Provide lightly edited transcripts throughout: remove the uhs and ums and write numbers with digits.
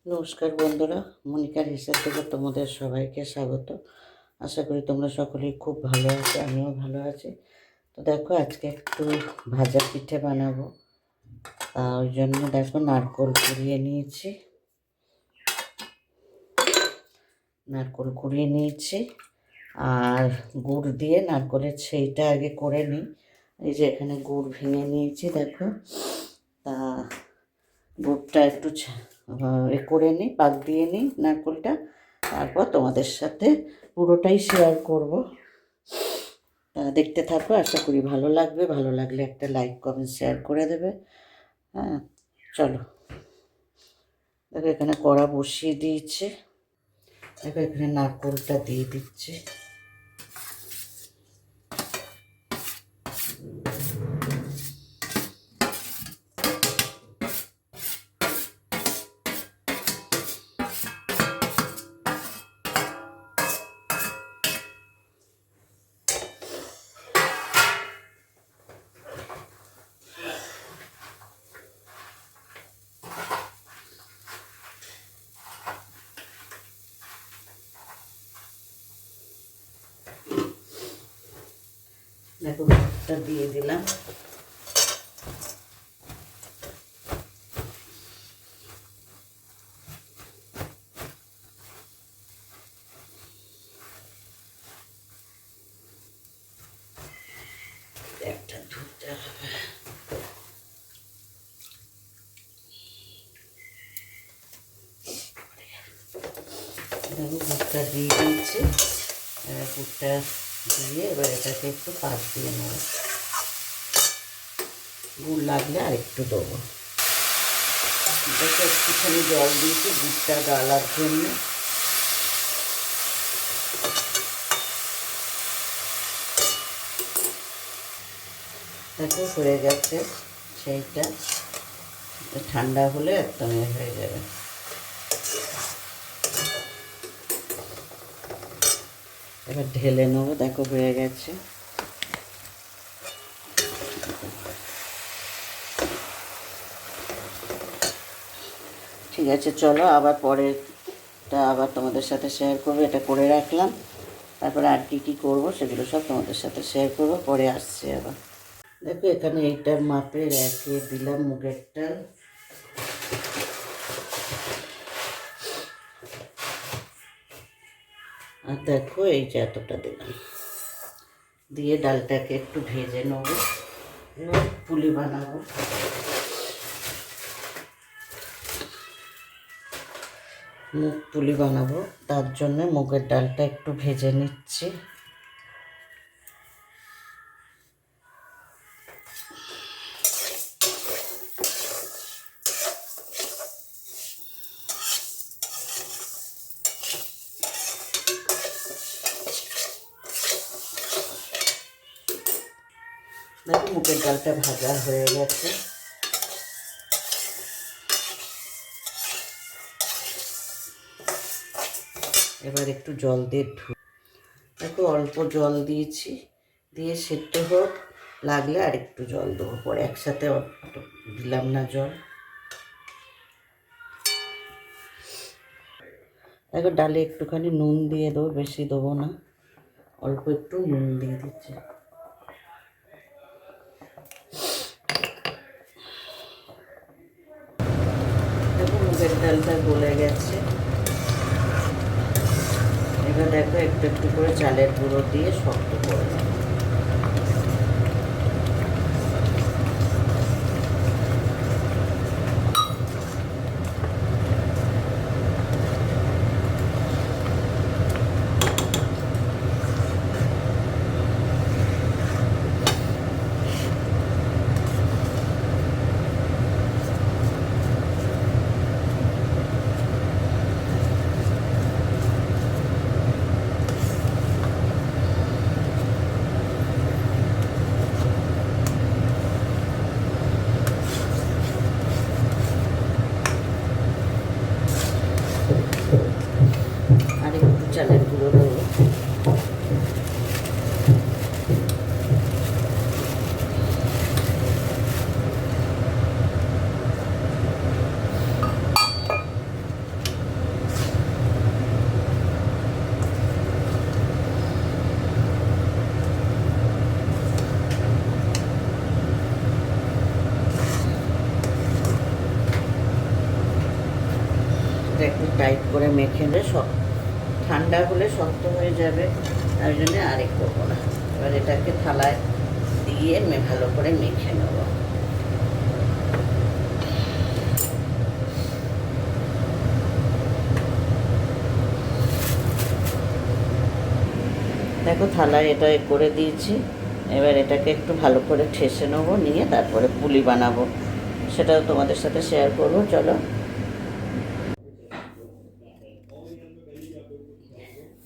নমস্কার বন্ধুরা, মনিকার হিসাব থেকে তোমাদের সবাইকে স্বাগত। আশা করি তোমরা সকলেই খুব ভালো আছো, আমিও ভালো আছি। তো দেখো, আজকে একটু ভাজা পিঠে বানাবো। ওই জন্য দেখো নারকোল কুড়িয়ে নিয়েছি আর গুড় দিয়ে নারকোলের সেইটা আগে করে নিই। এই যে এখানে গুড় ভেঙে নিয়েছি দেখো। তা গুড়টা একটু করে নিই, পাক দিয়ে নিই নারকোলটা, তারপর তোমাদের সাথে পুরোটাই শেয়ার করব। দেখতে থাকো, আশা করি ভালো লাগবে। ভালো লাগলে একটা লাইক কমেন্ট শেয়ার করে দেবে। হ্যাঁ, চলো। দেখো এখানে কড়া বসিয়ে দিয়েছে। দেখো এখানে নারকোলটা দিয়ে দিচ্ছে। দেখো গুড়টা দিয়ে দিলাম। একটা ধুতে হবে। দেখো গুড়টা দিয়ে দিয়েছি। গুড়টা দিয়ে এবার এটাকে একটু পাক দিয়ে নেব। গুড় লাগলে আর একটু দেবো। দেখো একটুখানি জল দিয়েছি গুড়টা গালার জন্য। দেখো হয়ে গেছে সেইটা। ঠান্ডা হলে একদম হয়ে যাবে। এবার ঢেলে নেবো। দেখো হয়ে গেছে। ঠিক আছে, চলো আবার পরেরটা আবার তোমাদের সাথে শেয়ার করবো। এটা করে রাখলাম, তারপরে আর কি করবো সেগুলো সব তোমাদের সাথে শেয়ার করবো, পরে আসছে আবার। দেখো এখানে এইটার মাপে রেখে দিলাম মুগের ডাল। আর দেখো এই যে এতটা দিলাম, দিয়ে ডালটাকে একটু ভেজে নেবো। এবার পুলি বানাবো। মুগ পুলি বানাবো, তার জন্য মুগের ডালটা একটু ভেজে নিচ্ছি। দেখো মুগের ডালটা ভাজা হয়ে গেছে। এবার একটু জল দিয়ে দেখো অল্প জল দিয়েছি, দিয়ে সেদ্ধ হোক, লাগলে আর একটু জল দেবো পরে। একসাথে দিলাম না জল। দেখো ডালে একটুখানি নুন দিয়ে দেবো, বেশি দেবো না, অল্প একটু নুন দিয়ে দিচ্ছি। দেখো মুগের ডালটা গলে গেছে। এবার দেখো একটু একটু করে চালের গুঁড়ো দিয়ে শক্ত করে নেব। হাতটা একটু টাইট করে মেখে নেবে, সব ঠান্ডা হলে শক্ত হয়ে যাবে, তাই জন্যে আরেক করবো না। এবার এটাকে থালায় দিয়ে ভালো করে মেখে নেব। দেখো থালায় এটা করে দিয়েছি। এবার এটাকে একটু ভালো করে ঠেসে নেবো, নিয়ে তারপরে পুলি বানাবো, সেটাও তোমাদের সাথে শেয়ার করবো। চলো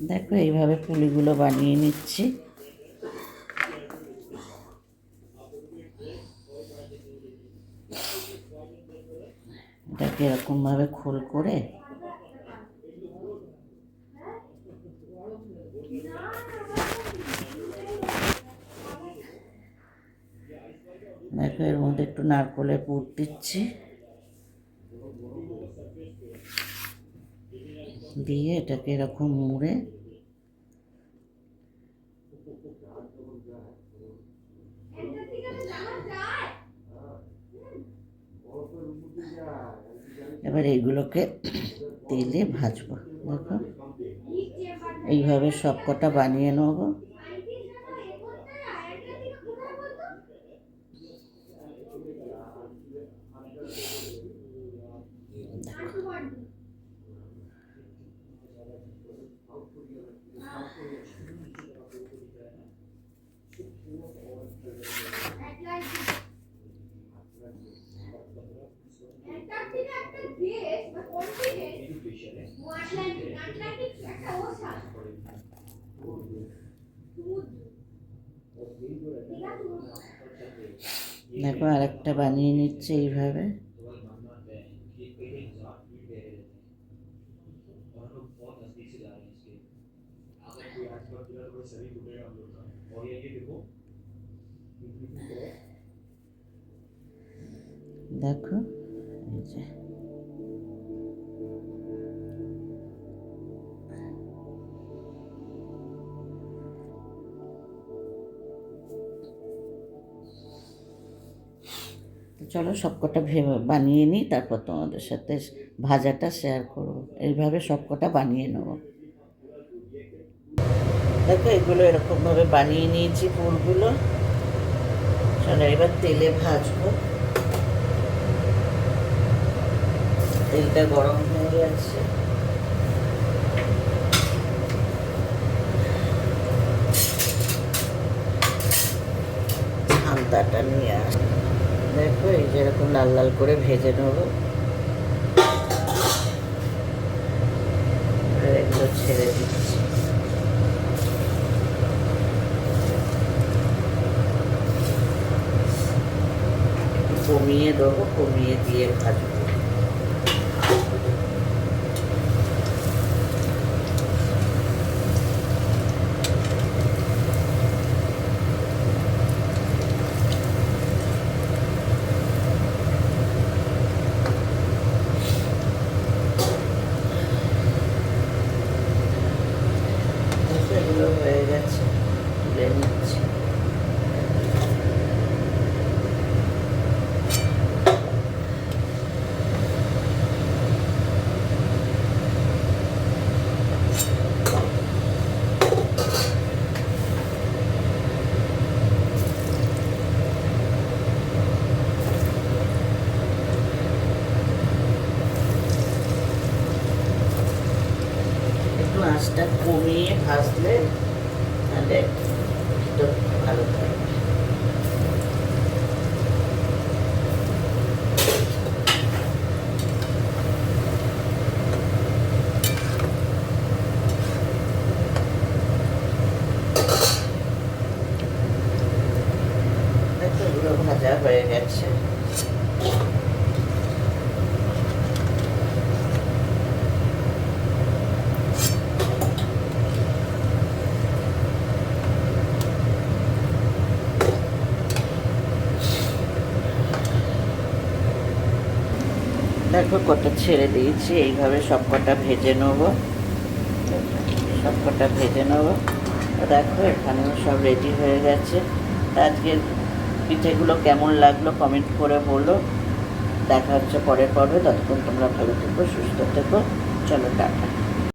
দেখো এইভাবে পুলিগুলো বানিয়ে নিচ্ছি। এটাকে এরকমভাবে খোল করে দেখো এর মধ্যে একটু নারকেলের পুর দিচ্ছি, দিয়ে এটাকে এরকম মুড়ে এবার এইগুলোকে তেলে ভাজবো। দেখো এইভাবে সব কটা বানিয়ে নেবো। দেখো আরেকটা বানিয়ে নিচ্ছে এইভাবে। দেখো এই যে চলো সবকটা বানিয়ে নিই, তারপর তোমাদের সাথে ভাজাটা শেয়ার করব। এইভাবে সবকটা বানিয়ে নেব। দেখো এগুলো এরকমভাবে বানিয়ে নিয়েছি পুরগুলো। চলো এবার তেলে ভাজবো। তেলটা গরম হয়ে গেছে। হালদাটা নিয়ে দেখো এই যেরকম লাল লাল করে ভেজে নেবো। এগুলো ছেড়ে দিচ্ছি। কমিয়ে দেবো, কমিয়ে দিয়ে ভাজবো। এগুলো হয়ে গেছে, তুলে নিচ্ছি। আঁচটা কমিয়ে ভাজলে তাহলে ভালো থাকে। এগুলো ভাজা হয়ে গেছে। দেখো কটা ছেড়ে দিয়েছি, এইভাবে সব কটা ভেজে নেবো। সব কটা ভেজে নেবো। দেখো এখানেও সব রেডি হয়ে গেছে। আজকের পিঠেগুলো কেমন লাগলো কমেন্ট করে বলো। দেখা হচ্ছে পরের পর্বে। ততক্ষণ তোমরা ভালো থেকো, সুস্থ থেকো। চলো টাটা।